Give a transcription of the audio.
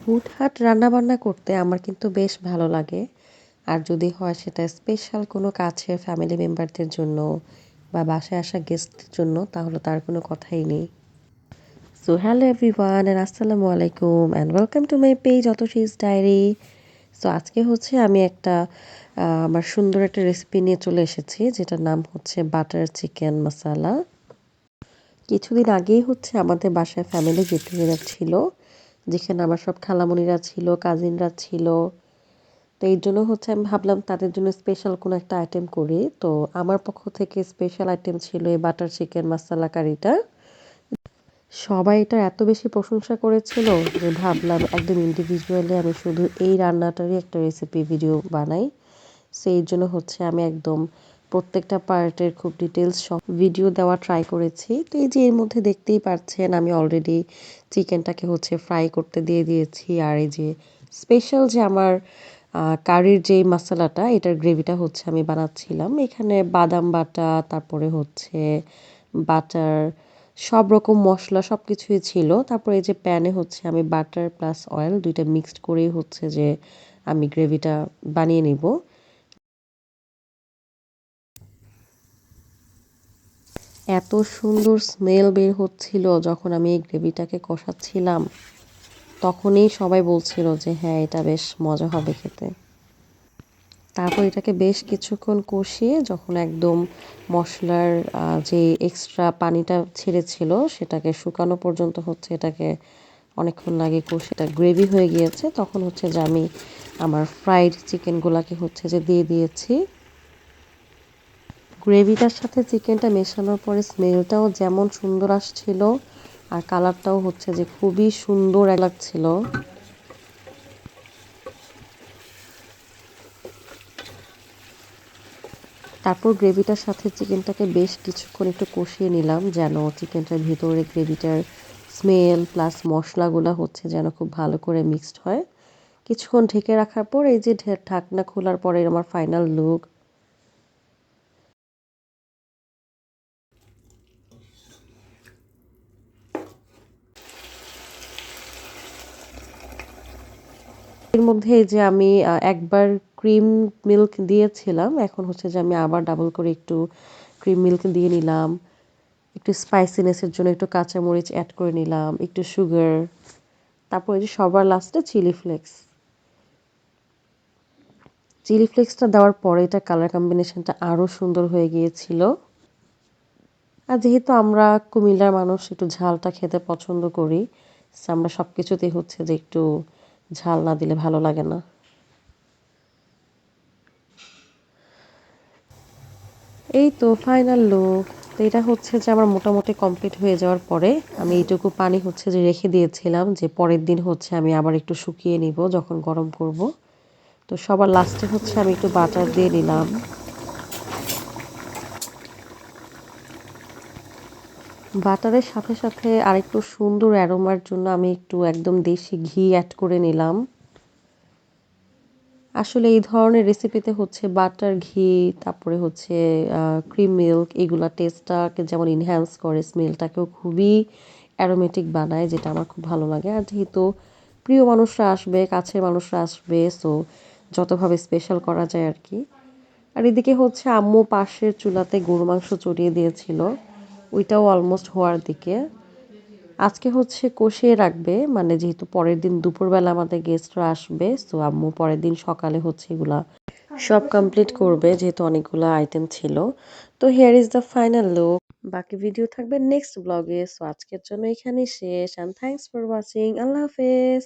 হুটহাট রান্নাবান্না করতে আমার কিন্তু বেশ ভালো লাগে। আর যদি হয় সেটা স্পেশাল কোনো কাছের ফ্যামিলি মেম্বারদের জন্য বা বাসায় আসা গেস্টদের জন্য তাহলে তার কোনো কথাই নেই। সো হ্যালো এভরিওয়ান এন্ড আসসালামু আলাইকুম and welcome to my page Atasi's diary. So আজকে হচ্ছে আমি একটা আমার সুন্দর একটা রেসিপি নিয়ে চলে এসেছি যেটার নাম হচ্ছে বাটার চিকেন মশালা। কিছুদিন আগেই হচ্ছে আমাদের বাসায় ফ্যামিলি গেট টুগেদার ছিল, যেখানে আমার সব খালামণিরা ছিল, কাজিনরা ছিল। তো এই জন্য হচ্ছে আমি ভাবলাম তাদের জন্য স্পেশাল কোনো একটা আইটেম করি। তো আমার পক্ষ থেকে স্পেশাল আইটেম ছিল এই বাটার চিকেন মাসালা কারিটা। সবাই এটা এত বেশি প্রশংসা করেছিল যে ভাবলাম একদম ইন্ডিভিজুয়ালি আমি শুধু এই রান্নাটারই একটা রেসিপি ভিডিও বানাই। সো এই জন্য হচ্ছে আমি একদম প্রত্যেকটা পার্টের খুব ডিটেলস সব ভিডিও দেওয়া ট্রাই করেছি। তো এই যে এর মধ্যে দেখতেই পাচ্ছেন আমি অলরেডি চিকেনটাকে হচ্ছে ফ্রাই করতে দিয়ে দিয়েছি। আর এই যে স্পেশাল যে আমার কারির যেই মশলাটা এটার গ্রেভিটা হচ্ছে আমি বানাচ্ছিলাম। এখানে বাদাম বাটা, তারপরে হচ্ছে বাটার, সব রকম মসলা সব কিছুই ছিল। তারপরে এই যে প্যানে হচ্ছে আমি বাটার প্লাস অয়েল ২ টা মিক্সড করেই হচ্ছে যে আমি গ্রেভিটা বানিয়ে নিব। এত সুন্দর স্মেল বের হচ্ছিল যখন আমি এই গ্রেভিটাকে কষাচ্ছিলাম, তখনই সবাই বলছিল যে হ্যাঁ, এটা বেশ মজা হবে খেতে। তারপর এটাকে বেশ কিছুক্ষণ কষিয়ে যখন একদম মসলার যে এক্সট্রা পানিটা ছেড়েছিল সেটাকে শুকানো পর্যন্ত হচ্ছে এটাকে অনেকক্ষণ লাগে কষে এটা গ্রেভি হয়ে গিয়েছে, তখন হচ্ছে যে আমি আমার ফ্রাইড চিকেনগুলাকে হচ্ছে যে দিয়ে দিয়েছি। গ্রেভিটার সাথে চিকেনটা মেশানোর পরে স্মেলটাও যেমন সুন্দর আসছিল আর কালারটাও হচ্ছে যে খুবই সুন্দর লাগছিল। তারপর গ্রেভিটার সাথে চিকেনটাকে বেশ কিছুক্ষণ একটু কষিয়ে নিলাম যেন চিকেনটার ভিতরে গ্রেভিটার স্মেল প্লাস মশলাগুলো হচ্ছে যেন খুব ভালো করে মিক্সড হয়। কিছুক্ষণ ঢেকে রাখার পর এই যে ঢাকনা খোলার পরে আমার ফাইনাল লুক। এর মধ্যে এই যে আমি একবার ক্রিম মিল্ক দিয়েছিলাম, এখন হচ্ছে যে আমি আবার ডাবল করে একটু ক্রিম মিল্ক দিয়ে নিলাম। একটু স্পাইসিনেসের জন্য একটু কাঁচামরিচ অ্যাড করে নিলাম, একটু সুগার। তারপর এই যে সবার লাস্টে চিলি ফ্লেক্স। চিলি ফ্লেক্সটা দেওয়ার পরে এটা কালার কম্বিনেশনটা আরও সুন্দর হয়ে গিয়েছিল। আর যেহেতু আমরা কুমিল্লার মানুষ একটু ঝালটা খেতে পছন্দ করি, সো আমরা সব কিছুতেই হচ্ছে যে একটু ঝাল না দিলে ভালো লাগে না। এই তো ফাইনাল লুক। তো এটা হচ্ছে যে আমার মোটামুটি কমপ্লিট হয়ে যাওয়ার পরে আমি এইটুকু পানি হচ্ছে যে রেখে দিয়েছিলাম যে পরের দিন হচ্ছে আমি আবার একটু শুকিয়ে নিব যখন গরম করব। তো সবার লাস্টে হচ্ছে আমি একটু বাটার দিয়ে নিলাম। বাটারের সাথে সাথে আরেকটু সুন্দর অ্যারোমার জন্য আমি একটু একদম দেশি ঘি অ্যাড করে নিলাম। আসলে এই ধরনের রেসিপিতে হচ্ছে বাটার, ঘি, তারপরে হচ্ছে ক্রিম মিল্ক এগুলা টেস্টটাকে যেমন এনহ্যান্স করে, স্মেলটাকেও খুবই অ্যারোমেটিক বানায়, যেটা আমার খুব ভালো লাগে। আর যেহেতু প্রিয় মানুষরা আসবে, কাছের মানুষরা আসবে, সো যতভাবে স্পেশাল করা যায় আর কি। আর এদিকে হচ্ছে আম্মু পাশের চুলাতে গরু মাংস চড়িয়ে দিয়েছিল, ওইটাও অলমোস্ট হওয়ার দিকে। আজকে হচ্ছে কষিয়ে রাখবে, মানে যেহেতু পরের দিন দুপুরবেলা আমাদের গেস্টরা আসবে, সো আম্মু পরের দিন সকালে হচ্ছে এগুলা সব কমপ্লিট করবে যেহেতু অনেকগুলো আইটেম ছিল। তো here is the final look. বাকি ভিডিও থাকবে নেক্সট ব্লগে। সো আজকের জন্য এখানেই শেষ, অ্যান্ড থ্যাংকস ফর ওয়াচিং। আল্লাহ হাফেজ।